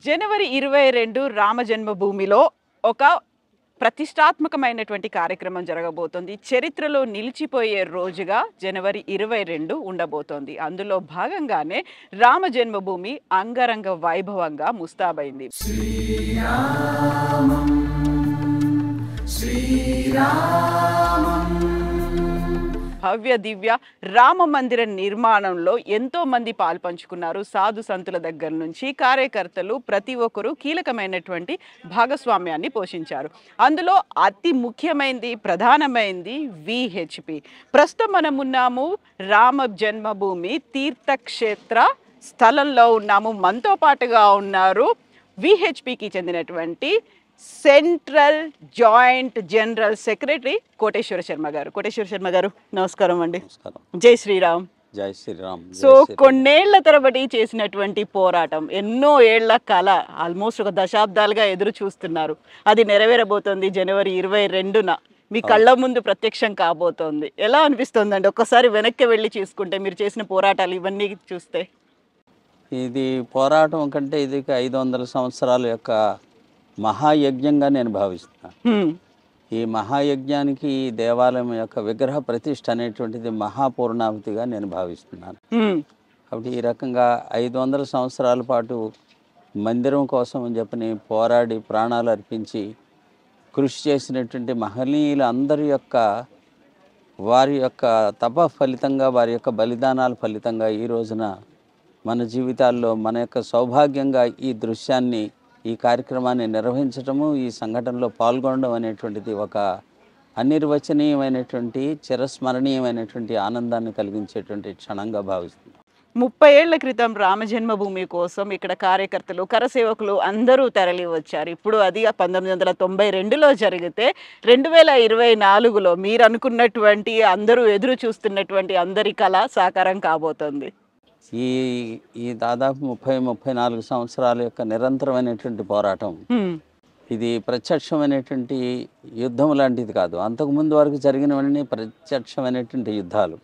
జనవరి 22 రామ జన్మభూమిలో ఒక ప్రతిష్టాత్మకమైనటువంటి కార్యక్రమం జరగబోతోంది. చరిత్రలో నిలిచిపోయే రోజుగా జనవరి 22 ఉండబోతోంది. అందులో భాగంగానే రామ జన్మభూమి అంగరంగ వైభవంగా ముస్తాబైంది. భవ్య దివ్య రామ మందిర నిర్మాణంలో ఎంతో మంది పాల్పంచుకున్నారు. సాధు సంతుల దగ్గర నుంచి కార్యకర్తలు ప్రతి ఒక్కరూ కీలకమైనటువంటి భాగస్వామ్యాన్ని పోషించారు. అందులో అతి ముఖ్యమైనది ప్రధానమైనది విహెచ్పి. ప్రస్తుతం మనం ఉన్నాము రామ జన్మభూమి తీర్థక్షేత్ర స్థలంలో ఉన్నాము. మనతో పాటుగా ఉన్నారు విహెచ్పికి చెందినటువంటి central joint general secretary Koteswara Sharma గారు. కోటేశ్వర శర్మ గారు నమస్కారం అండి. జై శ్రీరామ్. జై శ్రీరామ్. సో కొన్నేళ్ల తరబడి చేసినటువంటి పోరాటం, ఎన్నో ఏళ్ల కళ, ఆల్మోస్ట్ ఒక దశాబ్దాలుగా ఎదురు చూస్తున్నారు. అది నెరవేరబోతోంది జనవరి 22న మీ కళ్ళ ముందు ప్రత్యక్షం కాబోతోంది. ఎలా అనిపిస్తుందండి ఒక్కసారి వెనక్కి వెళ్ళి చూసుకుంటే, మీరు చేసిన పోరాటాలు ఇవన్నీ చూస్తే? ఇది పోరాటం కంటే ఇది 500 సంవత్సరాల యొక్క మహాయజ్ఞంగా నేను భావిస్తున్నాను. ఈ మహాయజ్ఞానికి ఈ దేవాలయం యొక్క విగ్రహ ప్రతిష్ఠ అనేటువంటిది మహాపూర్ణాహుతిగా నేను భావిస్తున్నాను. కాబట్టి ఈ రకంగా 500 సంవత్సరాల పాటు మందిరం కోసం అని చెప్పని పోరాడి ప్రాణాలు అర్పించి కృషి చేసినటువంటి మహనీయుల అందరి యొక్క వారి యొక్క తప ఫలితంగా, వారి యొక్క బలిదానాల ఫలితంగా ఈ రోజున మన జీవితాల్లో మన యొక్క సౌభాగ్యంగా ఈ దృశ్యాన్ని, ఈ కార్యక్రమాన్ని నిర్వహించటము, ఈ సంఘటనలో పాల్గొనడం అనేటువంటిది ఒక అనిర్వచనీయమైనటువంటి చిరస్మరణీయమైనటువంటి ఆనందాన్ని కలిగించేటువంటి క్షణంగా భావిస్తుంది. 30 ఏళ్ల క్రితం రామ జన్మభూమి కోసం ఇక్కడ కార్యకర్తలు, కరసేవకులు అందరూ తరలి వచ్చారు. ఇప్పుడు అది 1992లో జరిగితే 2024లో మీరు అనుకున్నటువంటి, అందరూ ఎదురు చూస్తున్నటువంటి అందరి కళ సాకారం కాబోతోంది. ఈ దాదాపు 30-34 సంవత్సరాల యొక్క నిరంతరమైనటువంటి పోరాటం ఇది ప్రత్యక్షమైనటువంటి యుద్ధం లాంటిది కాదు. అంతకుముందు వరకు జరిగినవన్నీ ప్రత్యక్షమైనటువంటి యుద్ధాలు.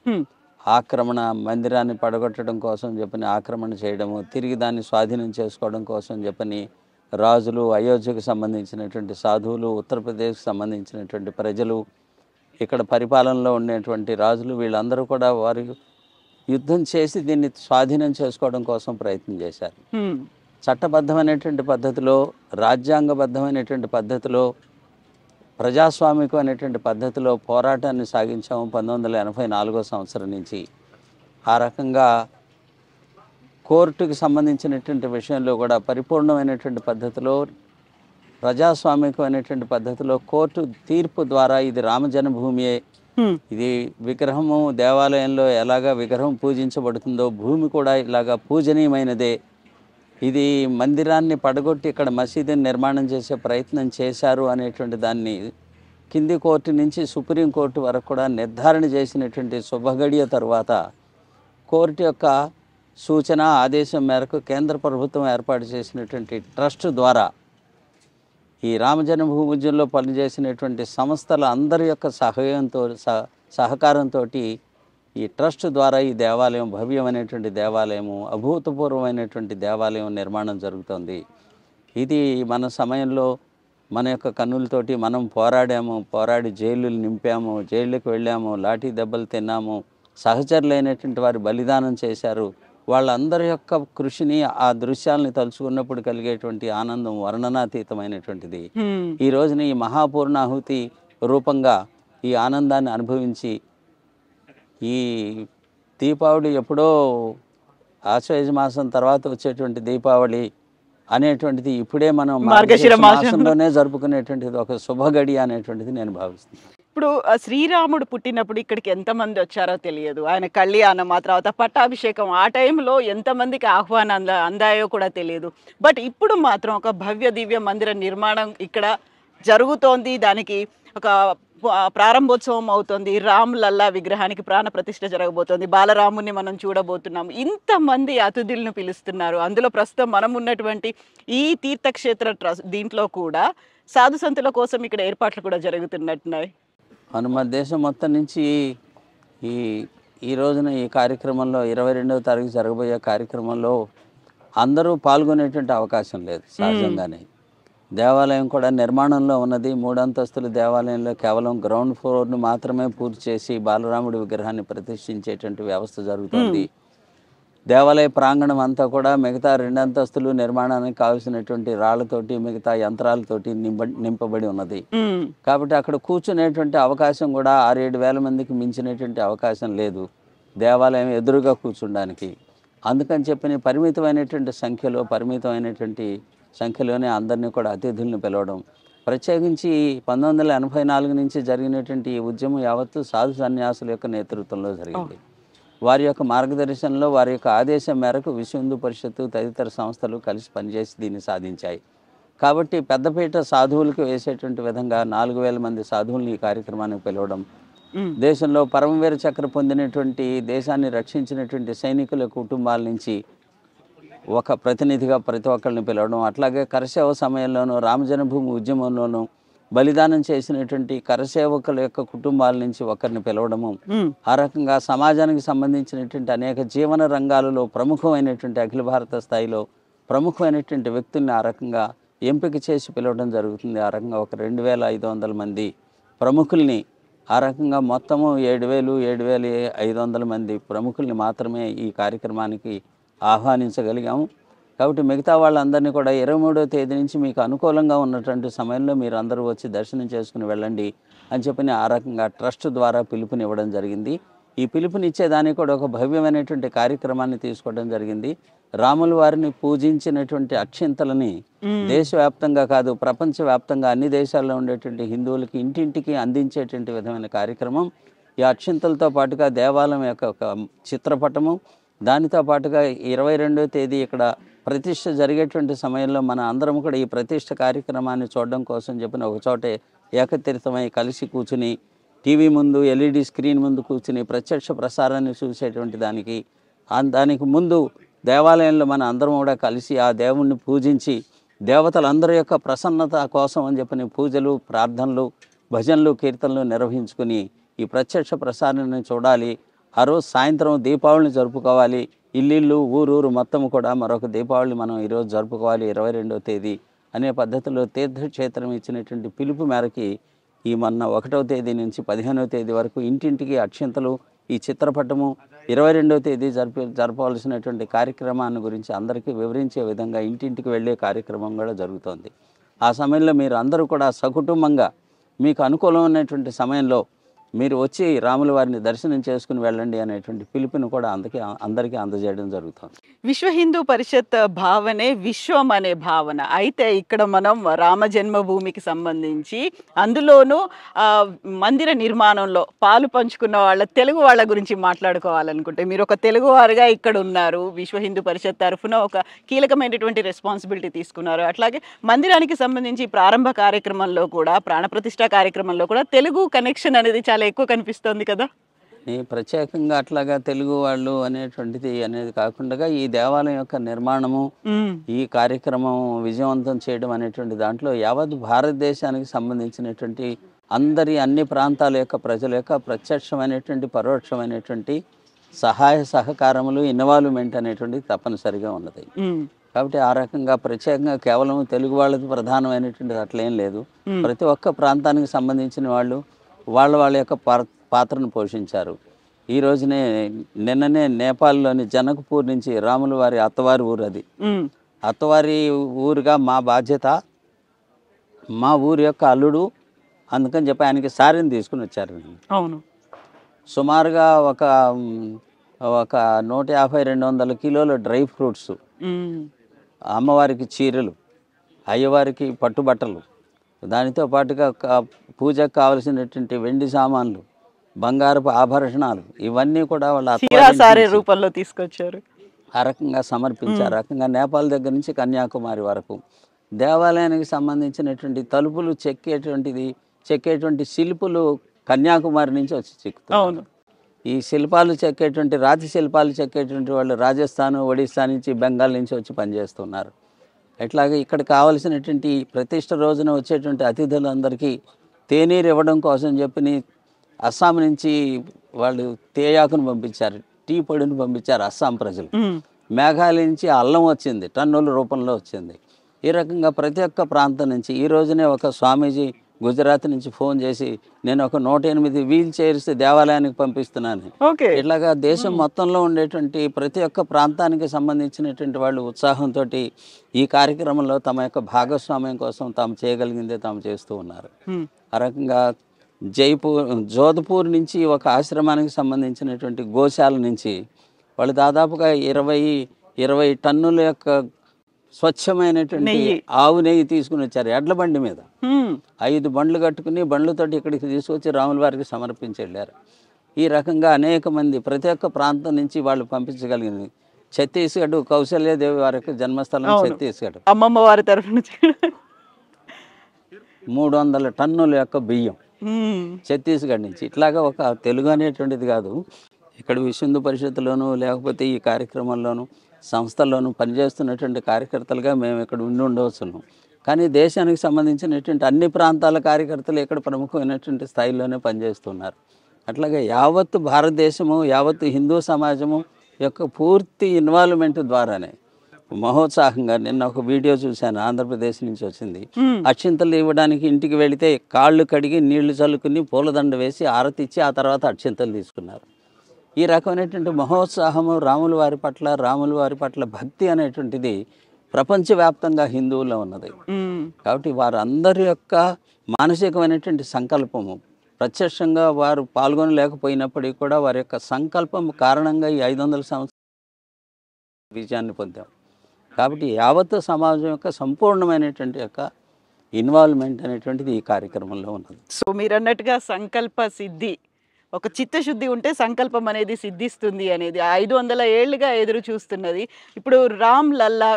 ఆక్రమణ, మందిరాన్ని పడగొట్టడం కోసం చెప్పని ఆక్రమణ చేయడము, తిరిగి దాన్ని స్వాధీనం చేసుకోవడం కోసం చెప్పని రాజులు, అయోధ్యకు సంబంధించినటువంటి సాధువులు, ఉత్తరప్రదేశ్కి సంబంధించినటువంటి ప్రజలు, ఇక్కడ పరిపాలనలో ఉండేటువంటి రాజులు, వీళ్ళందరూ కూడా వారు యుద్ధం చేసి దీన్ని స్వాధీనం చేసుకోవడం కోసం ప్రయత్నం చేశారు. చట్టబద్ధమైనటువంటి పద్ధతిలో, రాజ్యాంగబద్ధమైనటువంటి పద్ధతిలో, ప్రజాస్వామికం అనేటువంటి పద్ధతిలో పోరాటాన్ని సాగించాము 1984 సంవత్సరం నుంచి. ఆ రకంగా కోర్టుకి సంబంధించినటువంటి విషయంలో కూడా పరిపూర్ణమైనటువంటి పద్ధతిలో, ప్రజాస్వామికమైనటువంటి పద్ధతిలో కోర్టు తీర్పు ద్వారా ఇది రామ జన్మభూమియే, ఇది విగ్రహము దేవాలయంలో ఎలాగా విగ్రహం పూజించబడుతుందో భూమి కూడా ఇలాగా పూజనీయమైనదే, ఇది మందిరాన్ని పడగొట్టి ఇక్కడ మసీదుని నిర్మాణం చేసే ప్రయత్నం చేశారు అనేటువంటి దాన్ని కింది కోర్టు నుంచి సుప్రీంకోర్టు వరకు కూడా నిర్ధారణ చేసినటువంటి శుభగడియ తరువాత కోర్టు యొక్క సూచన ఆదేశం మేరకు కేంద్ర ప్రభుత్వం ఏర్పాటు చేసినటువంటి ట్రస్ట్ ద్వారా ఈ రామజన్మభూమి ఉద్యమంలో పనిచేసినటువంటి సంస్థల అందరి యొక్క సహకారంతో ఈ ట్రస్ట్ ద్వారా ఈ దేవాలయం, భవ్యమైనటువంటి దేవాలయము, అభూతపూర్వమైనటువంటి దేవాలయం నిర్మాణం జరుగుతుంది. ఇది మన సమయంలో మన యొక్క కన్నులతోటి మనం పోరాడి జైలులు నింపాము, జైళ్ళకి వెళ్ళాము, లాఠీ దెబ్బలు తిన్నాము, సహచరులైనటువంటి వారు బలిదానం చేశారు. వాళ్ళందరి యొక్క కృషిని, ఆ దృశ్యాలని తలుచుకున్నప్పుడు కలిగేటువంటి ఆనందం వర్ణనాతీతమైనటువంటిది. ఈ రోజున ఈ మహాపూర్ణాహుతి రూపంగా ఈ ఆనందాన్ని అనుభవించి, ఈ దీపావళి ఎప్పుడో ఆశ్వయుజ మాసం తర్వాత వచ్చేటువంటి దీపావళి అనేటువంటిది ఇప్పుడే మనం మార్గశిర మాసంలోనే జరుపుకునేటువంటిది ఒక శుభగడి అనేటువంటిది నేను భావిస్తున్నాను. ఇప్పుడు శ్రీరాముడు పుట్టినప్పుడు ఇక్కడికి ఎంతమంది వచ్చారో తెలియదు. ఆయన కళ్యాణం, ఆ తర్వాత పట్టాభిషేకం, ఆ టైంలో ఎంతమందికి ఆహ్వానం అందాయో కూడా తెలియదు. బట్ ఇప్పుడు మాత్రం ఒక భవ్య దివ్య మందిర నిర్మాణం ఇక్కడ జరుగుతోంది. దానికి ఒక ప్రారంభోత్సవం అవుతుంది. రామ్ లల్లా విగ్రహానికి ప్రాణ ప్రతిష్ఠ జరగబోతోంది. బాలరాముని మనం చూడబోతున్నాం. ఇంతమంది అతిథులను పిలుస్తున్నారు. అందులో ప్రస్తుతం మనం ఉన్నటువంటి ఈ తీర్థక్షేత్ర ట్రస్ట్ దీంట్లో కూడా సాధు సంతుల కోసం ఇక్కడ ఏర్పాట్లు కూడా జరుగుతున్నట్టున్నాయి. మన దేశం మొత్తం నుంచి ఈ ఈ రోజున ఈ కార్యక్రమంలో 22వ తారీఖు జరగబోయే కార్యక్రమంలో అందరూ పాల్గొనేటువంటి అవకాశం లేదు సహజంగానే. దేవాలయం కూడా నిర్మాణంలో ఉన్నది. 3 అంతస్తుల దేవాలయంలో కేవలం గ్రౌండ్ ఫ్లోర్ను మాత్రమే పూర్తి చేసి బాలరాముడి విగ్రహాన్ని ప్రతిష్ఠించేటువంటి వ్యవస్థ జరుగుతుంది. దేవాలయ ప్రాంగణం అంతా కూడా మిగతా 2 అంతస్తులు నిర్మాణానికి కావాల్సినటువంటి రాళ్లతోటి మిగతా యంత్రాలతోటి నింపబడి ఉన్నది. కాబట్టి అక్కడ కూర్చునేటువంటి అవకాశం కూడా 6-7 వేల మందికి మించినటువంటి అవకాశం లేదు దేవాలయం ఎదురుగా కూర్చుండానికి. అందుకని చెప్పి పరిమితమైనటువంటి సంఖ్యలోనే అందరినీ కూడా అతిథుల్ని పిలవడం. ప్రత్యేకించి 1984 నుంచి జరిగినటువంటి ఈ ఉద్యమం యావత్తు సాధు సన్యాసుల యొక్క నేతృత్వంలో జరిగింది. వారి యొక్క మార్గదర్శనంలో వారి యొక్క ఆదేశం మేరకు విశ్వ హిందూ పరిషత్తు తదితర సంస్థలు కలిసి పనిచేసి దీన్ని సాధించాయి. కాబట్టి పెద్దపీట సాధువులకు వేసేటువంటి విధంగా 4,000 మంది సాధువుల్ని ఈ కార్యక్రమానికి పిలవడం, దేశంలో పరమవీర చక్ర పొందినటువంటి దేశాన్ని రక్షించినటువంటి సైనికుల కుటుంబాల నుంచి ఒక ప్రతినిధిగా ప్రతి ఒక్కరిని పిలవడం, అట్లాగే కరసేవ సమయంలోనూ రామజన్మభూమి ఉద్యమంలోనూ బలిదానం చేసినటువంటి కరసేవకుల యొక్క కుటుంబాల నుంచి ఒకరిని పిలవడము, ఆ రకంగా సమాజానికి సంబంధించినటువంటి అనేక జీవన రంగాలలో ప్రముఖమైనటువంటి అఖిల భారత స్థాయిలో ప్రముఖమైనటువంటి వ్యక్తుల్ని ఆ రకంగా ఎంపిక చేసి పిలవడం జరుగుతుంది. ఆ రకంగా ఒక 2,500 మంది ప్రముఖుల్ని, ఆ రకంగా మొత్తము 7,500 మంది ప్రముఖుల్ని మాత్రమే ఈ కార్యక్రమానికి ఆహ్వానించగలిగాము. కాబట్టి మిగతా వాళ్ళందరినీ కూడా 23వ తేదీ నుంచి మీకు అనుకూలంగా ఉన్నటువంటి సమయంలో మీరు అందరూ వచ్చి దర్శనం చేసుకుని వెళ్ళండి అని చెప్పి ఆ రకంగా ట్రస్ట్ ద్వారా పిలుపునివ్వడం జరిగింది. ఈ పిలుపునిచ్చేదానికి కూడా ఒక భవ్యమైనటువంటి కార్యక్రమాన్ని తీసుకోవడం జరిగింది. రాముల వారిని పూజించినటువంటి అక్షింతలని దేశవ్యాప్తంగా కాదు ప్రపంచవ్యాప్తంగా అన్ని దేశాల్లో ఉండేటువంటి హిందువులకి ఇంటింటికి అందించేటువంటి విధమైన కార్యక్రమం. ఈ అక్షింతలతో పాటుగా దేవాలయం యొక్క ఒక చిత్రపటము, దానితో పాటుగా 22వ తేదీ ఇక్కడ ప్రతిష్ఠ జరిగేటువంటి సమయంలో మన అందరం కూడా ఈ ప్రతిష్ఠ కార్యక్రమాన్ని చూడడం కోసం చెప్పిన ఒక చోటే ఏకతీర్థమై కలిసి కూర్చుని టీవీ ముందు LED స్క్రీన్ ముందు కూర్చుని ప్రత్యక్ష ప్రసారాన్ని చూసేటువంటి దానికి ముందు దేవాలయంలో మన అందరం కూడా కలిసి ఆ దేవుణ్ణి పూజించి దేవతలందరి యొక్క ప్రసన్నత కోసం అని చెప్పిన పూజలు, ప్రార్థనలు, భజనలు, కీర్తనలు నిర్వహించుకుని ఈ ప్రత్యక్ష ప్రసారాన్ని చూడాలి. ఆ రోజు సాయంత్రం దీపావళిని జరుపుకోవాలి. ఇల్లు ఊరు మొత్తం కూడా మరొక దీపావళి మనం ఈరోజు జరుపుకోవాలి 22వ తేదీ అనే పద్ధతిలో తీర్థక్షేత్రం ఇచ్చినటువంటి పిలుపు మేరకి ఈ మొన్న 1వ తేదీ నుంచి 15వ తేదీ వరకు ఇంటింటికి అక్షింతలు, ఈ చిత్రపటము, 22వ తేదీ జరపవలసినటువంటి కార్యక్రమాన్ని గురించి అందరికీ వివరించే విధంగా ఇంటింటికి వెళ్ళే కార్యక్రమం కూడా జరుగుతోంది. ఆ సమయంలో మీరు అందరూ కూడా సకుటుంబంగా మీకు అనుకూలమైనటువంటి సమయంలో మీరు వచ్చి రాముల వారిని దర్శనం చేసుకుని వెళ్ళండి అనేటువంటి పిలుపుని కూడా అందరికీ అందజేయడం జరుగుతుంది. విశ్వ హిందూ పరిషత్ భావనే విశ్వం అనే భావన. అయితే ఇక్కడ మనం రామ జన్మభూమికి సంబంధించి అందులోనూ మందిర నిర్మాణంలో పాలు పంచుకున్న తెలుగు వాళ్ళ గురించి మాట్లాడుకోవాలనుకుంటే మీరు ఒక తెలుగువారుగా ఇక్కడ ఉన్నారు. విశ్వ హిందూ పరిషత్ తరఫున ఒక కీలకమైనటువంటి రెస్పాన్సిబిలిటీ తీసుకున్నారు. అట్లాగే మందిరానికి సంబంధించి ప్రారంభ కార్యక్రమంలో కూడా, ప్రాణప్రతిష్ఠ కార్యక్రమంలో కూడా తెలుగు కనెక్షన్ అనేది చాలా ఎక్కువ కనిపిస్తుంది కదా. ప్రత్యేకంగా అట్లాగా తెలుగు వాళ్ళు అనేది కాకుండా ఈ దేవాలయం యొక్క నిర్మాణము, ఈ కార్యక్రమం విజయవంతం చేయడం అనేటువంటి దాంట్లో యావత్ భారతదేశానికి సంబంధించినటువంటి అన్ని ప్రాంతాల యొక్క ప్రజల యొక్క ప్రత్యక్షమైనటువంటి పరోక్షమైనటువంటి సహాయ సహకారములు, ఇన్వాల్వ్మెంట్ అనేటువంటి తప్పనిసరిగా ఉన్నది. కాబట్టి ఆ రకంగా ప్రత్యేకంగా కేవలం తెలుగు వాళ్ళకి ప్రధానమైనటువంటిది అట్లేం లేదు. ప్రతి ఒక్క ప్రాంతానికి సంబంధించిన వాళ్ళు వాళ్ళ యొక్క పాత్రను పోషించారు. ఈ రోజునే నిన్ననే నేపాల్లోని జనక్పూర్ నుంచి రాముల వారి అత్తవారి ఊరు, అది అత్తవారి ఊరుగా మా బాధ్యత, మా ఊరి యొక్క అల్లుడు, అందుకని చెప్పి ఆయనకి సారిని తీసుకుని వచ్చారు. అవును, సుమారుగా ఒక 150-200 కిలోల డ్రై ఫ్రూట్స్, అమ్మవారికి చీరలు, అయ్యవారికి పట్టుబట్టలు, దానితో పాటుగా పూజకు కావలసినటువంటి వెండి సామాన్లు, బంగారపు ఆభరణాలు, ఇవన్నీ కూడా వాళ్ళ రూపంలో తీసుకొచ్చారు. ఆ రకంగా సమర్పించారు. ఆ రకంగా నేపాల్ దగ్గర నుంచి కన్యాకుమారి వరకు దేవాలయానికి సంబంధించినటువంటి తలుపులు చెక్కేటువంటి శిల్పులు కన్యాకుమారి నుంచి వచ్చి చెక్కుతారు. ఈ శిల్పాలు చెక్కేటువంటి రాతి శిల్పాలు చెక్కేటువంటి వాళ్ళు రాజస్థాన్, ఒడిస్సా నుంచి, బెంగాల్ నుంచి వచ్చి పనిచేస్తున్నారు. అట్లాగే ఇక్కడ కావలసినటువంటి ప్రతిష్ట రోజున వచ్చేటువంటి అతిథులందరికీ తేనీరు ఇవ్వడం కోసం చెప్పి అస్సాం నుంచి వాళ్ళు తేయాకును పంపించారు, టీ పొడిని పంపించారు అస్సాం ప్రజలు. మేఘాలయ నుంచి అల్లం వచ్చింది, టన్నుల రూపంలో వచ్చింది. ఈ రకంగా ప్రతి ఒక్క ప్రాంతం నుంచి ఈ రోజునే ఒక స్వామీజీ గుజరాత్ నుంచి ఫోన్ చేసి నేను ఒక 108 వీల్ చైర్స్ దేవాలయానికి పంపిస్తున్నాను. ఓకే. ఇట్లాగా దేశం మొత్తంలో ఉండేటువంటి ప్రతి ఒక్క ప్రాంతానికి సంబంధించినటువంటి వాళ్ళు ఉత్సాహంతో ఈ కార్యక్రమంలో తమ యొక్క భాగస్వామ్యం కోసం తాము చేయగలిగిందే తాము చేస్తూ ఉన్నారు. ఆ రకంగా జోధ్పూర్ నుంచి ఒక ఆశ్రమానికి సంబంధించినటువంటి గోశాల నుంచి వాళ్ళు దాదాపుగా 20 టన్నుల యొక్క స్వచ్ఛమైనటువంటి ఆవు నెయ్యి తీసుకుని వచ్చారు ఎడ్ల బండి మీద. 5 బండ్లు కట్టుకుని బండ్లతోటి ఇక్కడికి తీసుకొచ్చి రాముల వారికి సమర్పించి వెళ్ళారు. ఈ రకంగా అనేక మంది ప్రతి ఒక్క ప్రాంతం నుంచి వాళ్ళు పంపించగలిగింది. ఛత్తీస్గఢ్ కౌశల్యాదేవి వారి యొక్క జన్మస్థలం ఛత్తీస్గఢ్. అమ్మమ్మ వారి తరఫు నుంచి 300 టన్నుల యొక్క బియ్యం ఛత్తీస్గఢ్ నుంచి. ఇట్లాగా ఒక తెలుగు అనేటువంటిది కాదు, ఇక్కడ విశ్వ పరిషత్తులోను లేకపోతే ఈ కార్యక్రమంలోనూ సంస్థల్లోనూ పనిచేస్తున్నటువంటి కార్యకర్తలుగా మేము ఇక్కడ ఉండవచ్చును. కానీ దేశానికి సంబంధించినటువంటి అన్ని ప్రాంతాల కార్యకర్తలు ఇక్కడ ప్రముఖమైనటువంటి స్థాయిలోనే పనిచేస్తున్నారు. అట్లాగే యావత్తు భారతదేశము యావత్తు హిందూ సమాజము యొక్క పూర్తి ఇన్వాల్వ్మెంట్ ద్వారానే మహోత్సాహంగా నిన్న ఒక వీడియో చూశాను, ఆంధ్రప్రదేశ్ నుంచి వచ్చింది. అక్షింతలు ఇవ్వడానికి ఇంటికి వెళితే కాళ్ళు కడిగి నీళ్లు చల్లుకుని పూలదండ వేసి ఆరతిచ్చి ఆ తర్వాత అక్షింతలు తీసుకున్నారు. ఈ రకమైనటువంటి మహోత్సాహము రాముల వారి పట్ల భక్తి అనేటువంటిది ప్రపంచవ్యాప్తంగా హిందువుల్లో ఉన్నది. కాబట్టి వారందరి యొక్క మానసికమైనటువంటి సంకల్పము ప్రత్యక్షంగా వారు పాల్గొనలేకపోయినప్పటికీ కూడా వారి యొక్క సంకల్పం కారణంగా ఈ 500 సంవత్సరాల విజయాన్ని పొందాం. కాబట్టి యావత్తు సమాజం యొక్క సంపూర్ణమైనటువంటి యొక్క ఇన్వాల్వ్మెంట్ అనేటువంటిది ఈ కార్యక్రమంలో ఉన్నది. సో మీరు అన్నట్టుగా సంకల్ప సిద్ధి, ఒక చిత్తశుద్ధి ఉంటే సంకల్పం అనేది సిద్ధిస్తుంది అనేది 500 ఏళ్లుగా ఎదురు చూస్తున్నది. ఇప్పుడు రామ్ లల్లా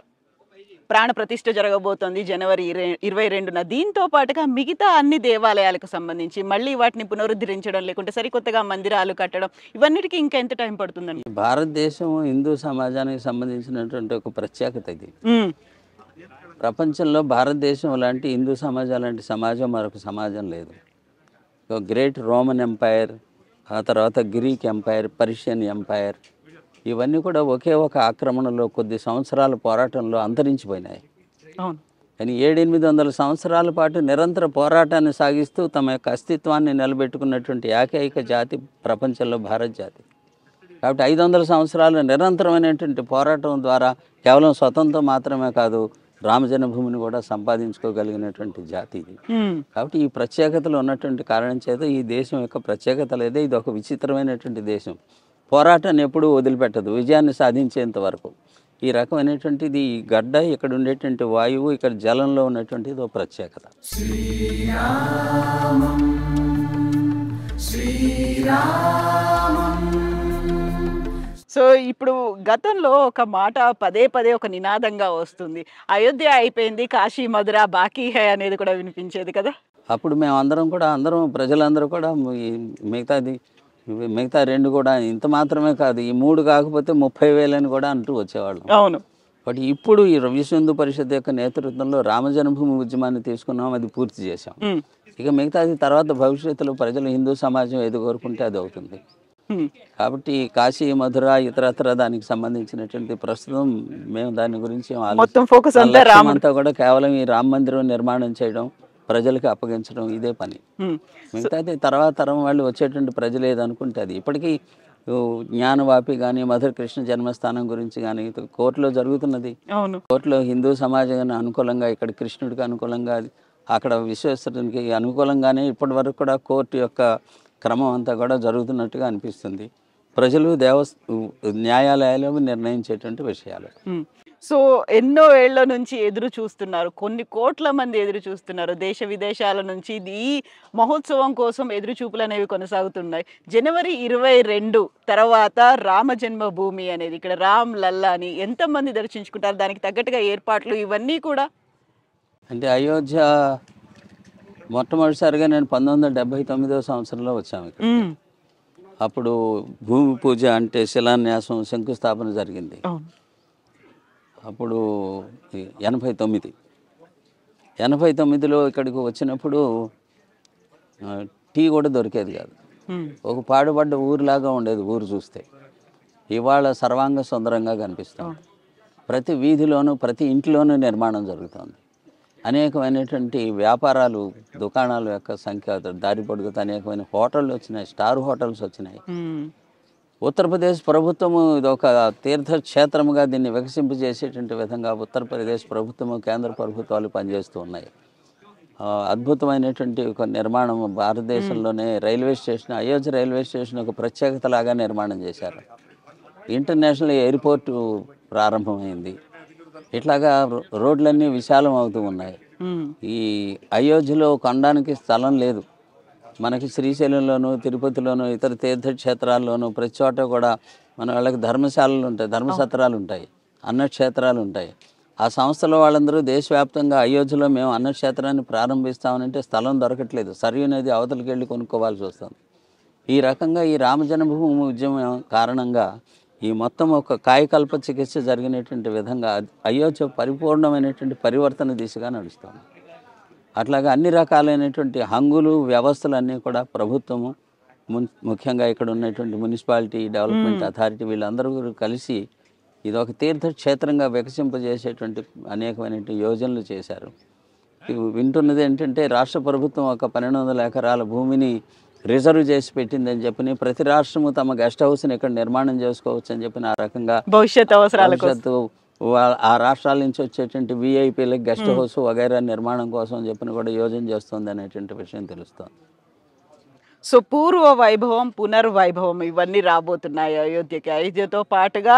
ప్రాణ ప్రతిష్ఠ జరగబోతోంది జనవరి 22న. దీంతో పాటుగా మిగతా అన్ని దేవాలయాలకు సంబంధించి మళ్ళీ వాటిని పునరుద్ధరించడం లేకుంటే సరికొత్తగా మందిరాలు కట్టడం ఇవన్నిటికీ ఇంకా ఎంత టైం పడుతుందండి? భారతదేశం హిందూ సమాజానికి సంబంధించినటువంటి ఒక ప్రత్యేకత ఇది. ప్రపంచంలో భారతదేశం లాంటి హిందూ సమాజం లాంటి సమాజం మరొక సమాజం లేదు. గ్రేట్ రోమన్ ఎంపైర్, ఆ తర్వాత గ్రీక్ ఎంపైర్, పర్షియన్ ఎంపైర్, ఇవన్నీ కూడా ఒకే ఒక ఆక్రమణలో కొద్ది సంవత్సరాల పోరాటంలో అంతరించిపోయినాయి. కానీ 700-800 సంవత్సరాల పాటు నిరంతర పోరాటాన్ని సాగిస్తూ తమ యొక్క అస్తిత్వాన్ని నిలబెట్టుకున్నటువంటి ఏకైక జాతి ప్రపంచంలో భారత జాతి. కాబట్టి 500 సంవత్సరాల నిరంతరమైనటువంటి పోరాటం ద్వారా కేవలం స్వతంత్రం మాత్రమే కాదు, రామజన్మభూమిని కూడా సంపాదించుకోగలిగినటువంటి జాతి ఇది. కాబట్టి ఈ ప్రత్యేకతలు ఉన్నటువంటి కారణం చేత ఈ దేశం యొక్క ప్రత్యేకత లేదే, ఇది ఒక విచిత్రమైనటువంటి దేశం. పోరాటాన్ని ఎప్పుడూ వదిలిపెట్టదు విజయాన్ని సాధించేంత వరకు. ఈ రకమైనటువంటిది ఈ గడ్డ, ఇక్కడ ఉండేటువంటి వాయువు, ఇక్కడ జలంలో ఉన్నటువంటిది ఒక ప్రత్యేకత. సో ఇప్పుడు గతంలో ఒక మాట పదే పదే ఒక నినాదంగా వస్తుంది, అయోధ్య అయిపోయింది కాశీ మధుర బాకీ హై అనేది కూడా వినిపించేది కదా. అప్పుడు మేము అందరం ప్రజలందరూ కూడా మిగతా 2 కూడా ఇంత మాత్రమే కాదు, ఈ 3 కాకపోతే 30,000 అని కూడా అంటూ వచ్చేవాళ్ళం. అవును. బట్ ఇప్పుడు ఈ విశ్వ హిందూ పరిషత్ యొక్క నేతృత్వంలో రామజన్మభూమి ఉద్యమాన్ని తీసుకున్నాం, అది పూర్తి చేశాం. ఇక మిగతాది తర్వాత భవిష్యత్తులో ప్రజలు హిందూ సమాజం ఏది కోరుకుంటే అది అవుతుంది. కాబట్టి కాశీ మధుర ఇతరత్ర దానికి సంబంధించినటువంటి ప్రస్తుతం మేము దాని గురించి మొత్తం ఫోకస్ అంతా కూడా కేవలం ఈ రామ మందిరం నిర్మాణం చేయడం, ప్రజలకు అప్పగించడం, ఇదే పని. మిగతాది తర్వాత తరం వాళ్ళు వచ్చేటువంటి ప్రజలు ఏదనుకుంటే అది. ఇప్పటికీ జ్ఞానవాపి కానీ మధుర కృష్ణ జన్మస్థానం గురించి కానీ కోర్టులో జరుగుతున్నది. కోర్టులో హిందూ సమాజానికి అనుకూలంగా, ఇక్కడ కృష్ణుడికి అనుకూలంగా, అక్కడ విశ్వేశ్వరునికి అనుకూలంగానే ఇప్పటి వరకు కూడా కోర్టు యొక్క క్రమం అంతా కూడా జరుగుతున్నట్టుగా అనిపిస్తుంది. ప్రజలు న్యాయాలయాలు నిర్ణయించేటువంటి విషయాలు. సో ఎన్నో ఏళ్ల నుంచి ఎదురు చూస్తున్నారు, కొన్ని కోట్ల మంది ఎదురు చూస్తున్నారు దేశ విదేశాల నుంచి. ఈ మహోత్సవం కోసం ఎదురు చూపులు అనేవి కొనసాగుతున్నాయి. జనవరి 22 తర్వాత రామ జన్మభూమి అనేది, ఇక్కడ రామ్ లల్లాని ఎంతమంది దర్శించుకుంటారు, దానికి తగ్గట్టుగా ఏర్పాట్లు ఇవన్నీ కూడా. అంటే అయోధ్య మొట్టమొదటిసారిగా నేను 1979వ సంవత్సరంలో వచ్చాము ఇక్కడ. అప్పుడు భూమి పూజ అంటే శిలాన్యాసం, శంకుస్థాపన జరిగింది. అప్పుడు 89లో ఇక్కడికి వచ్చినప్పుడు టీ కూడా దొరికేది కాదు. ఒక పాడుపడ్డ ఊరిలాగా ఉండేది ఊరు చూస్తే. ఇవాళ సర్వాంగ సుందరంగా కనిపిస్తుంది. ప్రతి వీధిలోనూ ప్రతి ఇంట్లోనూ నిర్మాణం జరుగుతుంది. అనేకమైనటువంటి వ్యాపారాలు, దుకాణాల యొక్క సంఖ్య దారి పొడుగుతూ అనేకమైన హోటళ్ళు వచ్చినాయి, స్టార్ హోటల్స్ వచ్చినాయి. ఉత్తరప్రదేశ్ ప్రభుత్వము ఇది ఒక తీర్థక్షేత్రముగా దీన్ని వికసింపజేసేటువంటి విధంగా ఉత్తరప్రదేశ్ ప్రభుత్వము, కేంద్ర ప్రభుత్వాలు పనిచేస్తూ ఉన్నాయి. అద్భుతమైనటువంటి ఒక నిర్మాణం భారతదేశంలోనే railway station, Ayodhya railway station ఒక ప్రత్యేకతలాగా నిర్మాణం చేశారు. ఇంటర్నేషనల్ ఎయిర్పోర్టు ప్రారంభమైంది. ఇట్లాగా రోడ్లన్నీ విశాలం అవుతూ ఉన్నాయి. ఈ అయోధ్యలో కొనడానికి స్థలం లేదు. మనకి శ్రీశైలంలోను, తిరుపతిలోను, ఇతర తీర్థక్షేత్రాల్లోనూ ప్రతి చోట కూడా మన వాళ్ళకి ధర్మశాలలు ఉంటాయి, ధర్మసత్రాలు ఉంటాయి, అన్నక్షేత్రాలు ఉంటాయి. ఆ సంస్థల వాళ్ళందరూ దేశవ్యాప్తంగా అయోధ్యలో మేము అన్నక్షేత్రాన్ని ప్రారంభిస్తామనంటే స్థలం దొరకట్లేదు. సరియు నది అవతలికి వెళ్ళి కొనుక్కోవాల్సి వస్తుంది. ఈ రకంగా ఈ రామజన్మభూమి ఉద్యమం కారణంగా ఈ మొత్తం ఒక కాయకల్ప చికిత్స జరిగినటువంటి విధంగా అయోధ్య పరిపూర్ణమైనటువంటి పరివర్తన దిశగా నడుస్తుంది. అట్లాగా అన్ని రకాలైనటువంటి హంగులు, వ్యవస్థలన్నీ కూడా ప్రభుత్వము, ముఖ్యంగా ఇక్కడ ఉన్నటువంటి మున్సిపాలిటీ డెవలప్మెంట్ అథారిటీ వీళ్ళందరూ కలిసి ఇది ఒక తీర్థక్షేత్రంగా వికసింపజేసేటువంటి అనేకమైనటువంటి యోజనలు చేశారు. వింటున్నది ఏంటంటే రాష్ట్ర ప్రభుత్వం ఒక 1200 ఎకరాల భూమిని రిజర్వ్ చేసి పెట్టిందని చెప్పి ప్రతి రాష్ట్రము తమ గెస్ట్ హౌస్ని ఇక్కడ నిర్మాణం చేసుకోవచ్చు అని చెప్పిన ఆ రకంగా భవిష్యత్తు అవసరాలకు ఆ రాష్ట్రాల నుంచి వచ్చేటువంటి విఐపీలకు గెస్ట్ హౌస్ వగైరా నిర్మాణం కోసం చెప్పిన కూడా యోజన చేస్తుంది అనేటువంటి విషయం తెలుస్తుంది. సో పూర్వ వైభవం, పునర్వైభవం ఇవన్నీ రాబోతున్నాయి అయోధ్యకి. అయోధ్యతో పాటుగా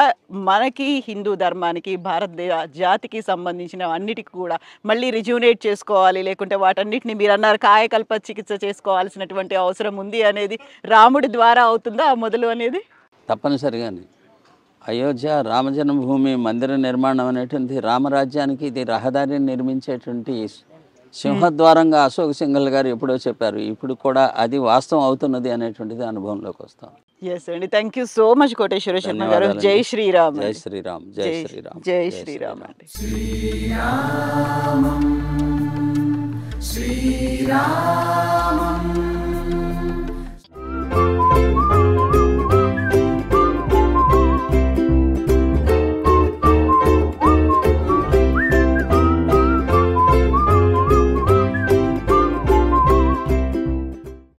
మనకి హిందూ ధర్మానికి, భారతదేశ జాతికి సంబంధించిన అన్నిటికీ కూడా మళ్ళీ రిజ్యూనేట్ చేసుకోవాలి. లేకుంటే వాటన్నిటిని మీరు అన్నారు కాయకల్ప చికిత్స చేసుకోవాల్సినటువంటి అవసరం ఉంది అనేది రాముడి ద్వారా అవుతుందా ఆ మొదలు అనేది? తప్పనిసరిగానే అయోధ్య రామజన్మభూమి మందిర నిర్మాణం అనేటువంటి రామరాజ్యానికి ఇది రహదారిని నిర్మించేటువంటి సింహద్వారంగా అశోక్ సింఘల్ గారు ఎప్పుడో చెప్పారు. ఇప్పుడు కూడా అది వాస్తవం అవుతున్నది అనేటువంటిది అనుభవంలోకి వస్తాం. ఎస్ అండి, thank you so much Koteswara Sharma గారు. జై శ్రీరామ్. జై శ్రీరామ్. జై శ్రీరామ్. జై శ్రీరామ్ అండి. శ్రీరామం